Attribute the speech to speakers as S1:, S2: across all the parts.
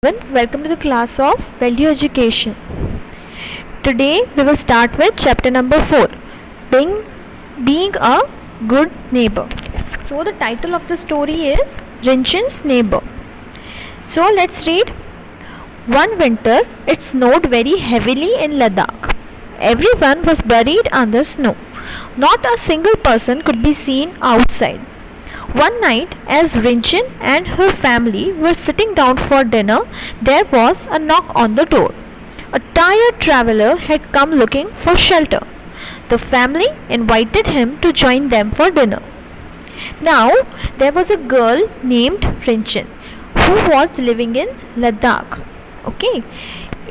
S1: Welcome to the class of Value Education. Today we will start with chapter number 4, being a good neighbor. So the title of the story is Rinchin's Neighbor. So let's read. One winter it snowed very heavily in Ladakh. Everyone was buried under snow. Not a single person could be seen outside. One night, as Rinchin and her family were sitting down for dinner, there was a knock on the door. A tired traveler had come looking for shelter. The family invited him to join them for dinner. Now, there was a girl named Rinchin who was living in Ladakh. Okay,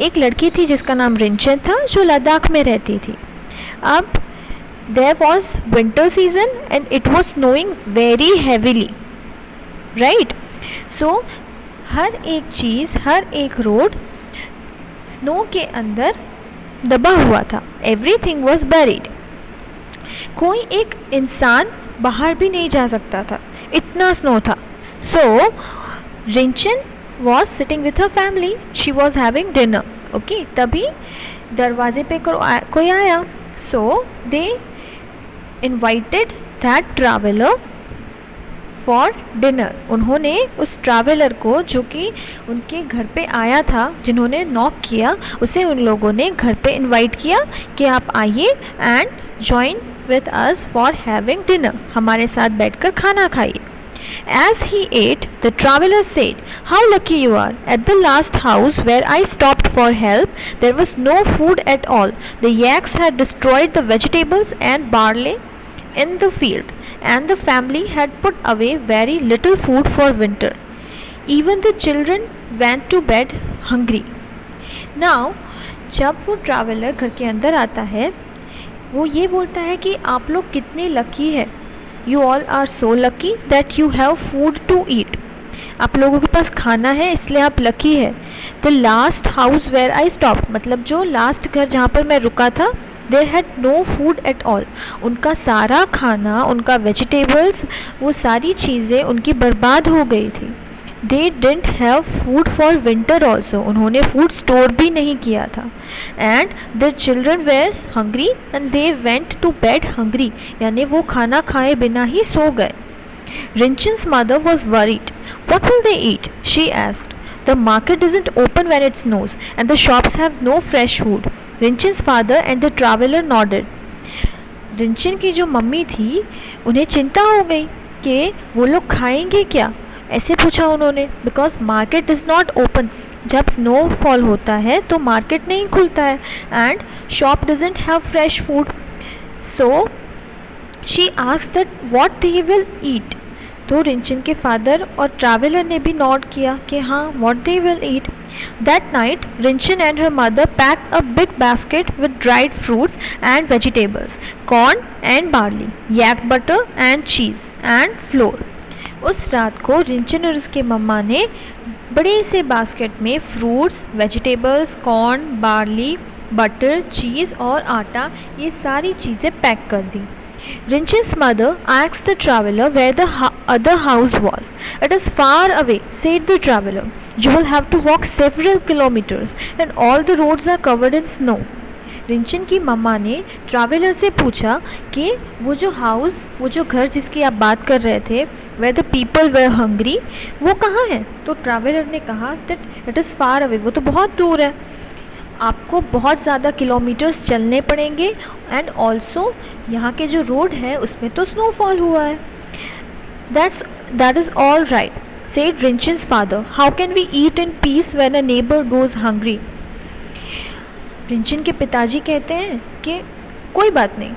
S1: एक लड़की थी जिसका नाम रिंचन था जो लद्दाख में रहती थी. अब there was winter season and it was snowing very heavily, right? So हर एक चीज़, हर एक रोड स्नो के अंदर दबा हुआ था. Everything was buried. कोई एक इंसान बाहर भी नहीं जा सकता था, इतना स्नो था. So Rinchen was sitting with her family. She was having dinner. Okay, तभी दरवाजे पे कोई आया. So they invited that traveller for dinner. उन्होंने उस ट्रैवलर को जो कि उनके घर पे आया था, जिन्होंने नॉक किया, उसे उन लोगों ने घर पे इनवाइट किया कि आप आइए and join with us for having dinner. हमारे साथ बैठकर खाना खाइए. As he ate, the traveler said, "How lucky you are! At the last house where I stopped for help, there was no food at all. The yaks had destroyed the vegetables and barley in the field, and the family had put away very little food for winter. Even the children went to bed hungry." Now, जब वो traveller घर के अंदर आता है, वो ये बोलता है कि आप लोग कितने लकी है. You all are so lucky that you have food to eat. आप लोगों के पास खाना है, इसलिए आप लकी है. The last house where I stopped, मतलब जो लास्ट घर जहाँ पर मैं रुका था, there had no food at all. उनका सारा खाना, उनका वेजिटेबल्स, वो सारी चीज़ें उनकी बर्बाद हो गई थी. They didn't have food for winter also. उन्होंने फूड स्टोर भी नहीं किया था. And their children were hungry and they went to bed hungry. यानी वो खाना खाए बिना ही सो गए. Rinchin's mother was worried. What will they eat? She asked. The market isn't open when it snows and the shops have no fresh food. Rinchin's father and the traveler nodded. Rinchen की जो mummy थी, उन्हें चिंता हो गई कि वो लोग खाएंगे क्या. ऐसे पूछा उन्होंने. Because market is not open. जब स्नोफॉल होता है तो मार्केट नहीं खुलता है and shop doesn't have fresh food. So she asked that what they will ईट. तो रिंचिन के फादर और ट्रैवलर ने भी नोट किया कि हाँ, what they will eat. That night Rinchen and her mother packed a big basket with dried fruits and vegetables, corn and barley, yak butter and cheese and flour. उस रात को रिंचन और उसके मम्मा ने बड़े से बास्केट में fruits, vegetables, corn, barley, butter, cheese और आटा, ये सारी चीज़ें पैक कर दी. Rinchin's mother asked the traveler where the other house was. "It is far away," said the traveler. "You will have to walk several kilometers and all the roads are covered in snow." Rinchen की मम्मा ने traveller से पूछा कि वो जो घर जिसकी आप बात कर रहे थे, where the people were hungry, वो कहाँ है. तो ट्रैवलर ने कहा that it is far away, वो तो बहुत दूर है, आपको बहुत ज़्यादा किलोमीटर्स चलने पड़ेंगे एंड ऑल्सो यहाँ के जो रोड है उसमें तो स्नोफॉल हुआ है. That is all right, said Rinchin's father. "How can we eat in peace when a neighbor goes hungry?" Rinchen के पिताजी कहते हैं कि कोई बात नहीं,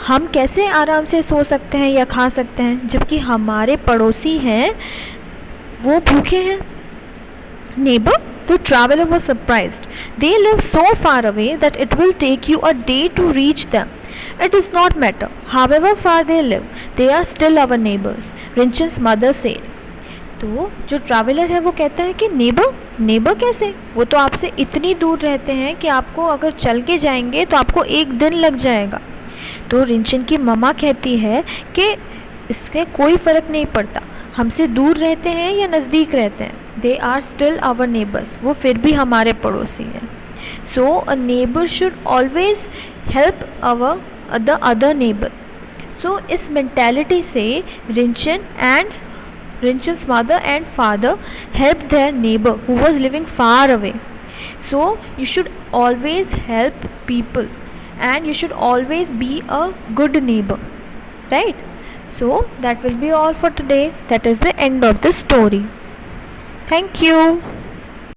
S1: हम कैसे आराम से सो सकते हैं या खा सकते हैं जबकि हमारे पड़ोसी हैं वो भूखे हैं. Neighbor? The traveler was surprised. They live so far away that it will take you a day to reach them. It does not matter. However far they live, they are still our neighbors, Rinchin's mother said. तो जो traveller है वो कहता है कि neighbour कैसे, वो तो आपसे इतनी दूर रहते हैं कि आपको अगर चल के जाएंगे तो आपको एक दिन लग जाएगा. तो रिंचिन की मम्मा कहती है कि इससे कोई फ़र्क नहीं पड़ता, हमसे दूर रहते हैं या नज़दीक रहते हैं, they are still our neighbours, वो फिर भी हमारे पड़ोसी हैं. So a neighbour should always help the other neighbour. So इस मेंटेलिटी से Rinchan's mother and father helped their neighbor who was living far away. So you should always help people and you should always be a good neighbor, right? So that will be all for today. That is the end of the story. Thank you.